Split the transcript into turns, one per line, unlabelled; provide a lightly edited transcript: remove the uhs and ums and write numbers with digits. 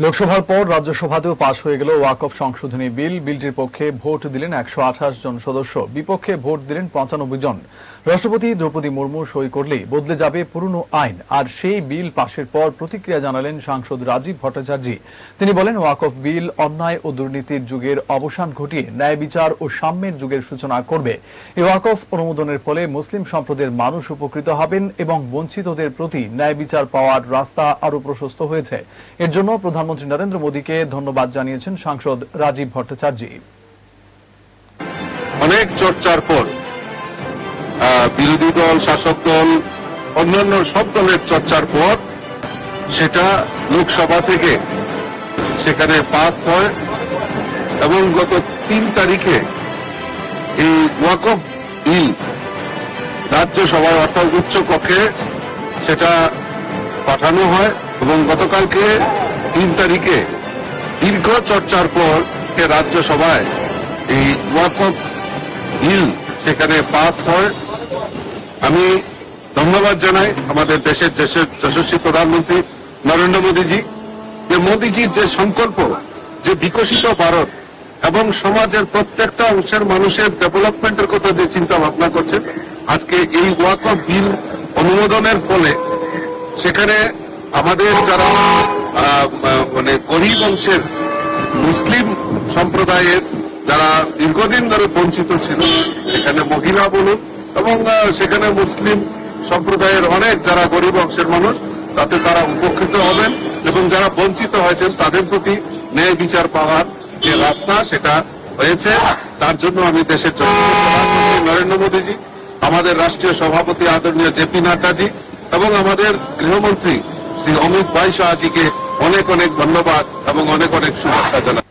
লোকসভার পর রাজ্যসভাতেও পাশ হয়ে গেল ওয়াকফ সংশোধনী বিল। বিলটির পক্ষে ভোট দিলেন 128 জন সদস্য, বিপক্ষে ভোট দিলেন 95 জন। রাষ্ট্রপতি দ্রৌপদী মুর্মু সই করলেই বদলে যাবে পুরনো আইন। আর সেই বিল পাশের পর প্রতিক্রিয়া জানালেন সাংসদ রাজীব ভট্টাচার্য। তিনি বলেন, ওয়াকফ বিল অন্যায় ও দুর্নীতির যুগের অবসান ঘটিয়ে ন্যায় বিচার ও সাম্যের যুগের সূচনা করবে। এই ওয়াকফ অনুমোদনের ফলে মুসলিম সম্প্রদায়ের মানুষ উপকৃত হবেন এবং বঞ্চিতদের প্রতি ন্যায় বিচার পাওয়ার রাস্তা আরো প্রশস্ত হয়েছে। এর জন্য প্রধানমন্ত্রী নরেন্দ্র মোদীকে ধন্যবাদ জানিয়েছেন সাংসদ রাজীব ভট্টাচার্য।
অনেক চর্চার পর বিরোধী দল, শাসক দল, অন্যান্য সব দলের চর্চার পর সেটা লোকসভা থেকে সেখানে পাস হয় এবং গত 3 তারিখে এই ওয়াকফ বিল রাজ্যসভায় অর্থাৎ উচ্চ কক্ষে সেটা পাঠানো হয় এবং গতকালকে 3 তারিখে দীর্ঘ চর্চার পর রাজ্যসভায় এই ওয়াকফ বিল সেখানে পাস হয়। আমি ধন্যবাদ জানাই আমাদের দেশের যশস্বী প্রধানমন্ত্রী নরেন্দ্র মোদীজি, যে মোদীজির যে সংকল্প, যে বিকশিত ভারত এবং সমাজের প্রত্যেকটা অংশের মানুষের ডেভেলপমেন্টের কথা যে চিন্তা ভাবনা করছেন, আজকে এই ওয়াকফ বিল অনুমোদনের ফলে সেখানে আমাদের যারা গরিব অংশের মুসলিম সম্প্রদায়ের যারা দীর্ঘদিন ধরে বঞ্চিত ছিল, এখানে মহিলা বলুন এবং সেখানে মুসলিম সম্প্রদায়ের অনেক যারা গরিব অংশের মানুষ, তাতে তারা উপকৃত হবেন এবং যারা বঞ্চিত হয়েছেন তাদের প্রতি ন্যায় বিচার পাওয়ার যে রাস্তা সেটা হয়েছে। তার জন্য আমি দেশের প্রধানমন্ত্রী নরেন্দ্র মোদীজি, আমাদের রাষ্ট্রীয় সভাপতি আদরণীয় জেপি নাড্ডাজি এবং আমাদের গৃহমন্ত্রী শ্রী অমিত ভাই শাহজিকে অনেক অনেক ধন্যবাদ এবং অনেক অনেক শুভেচ্ছা জানাই।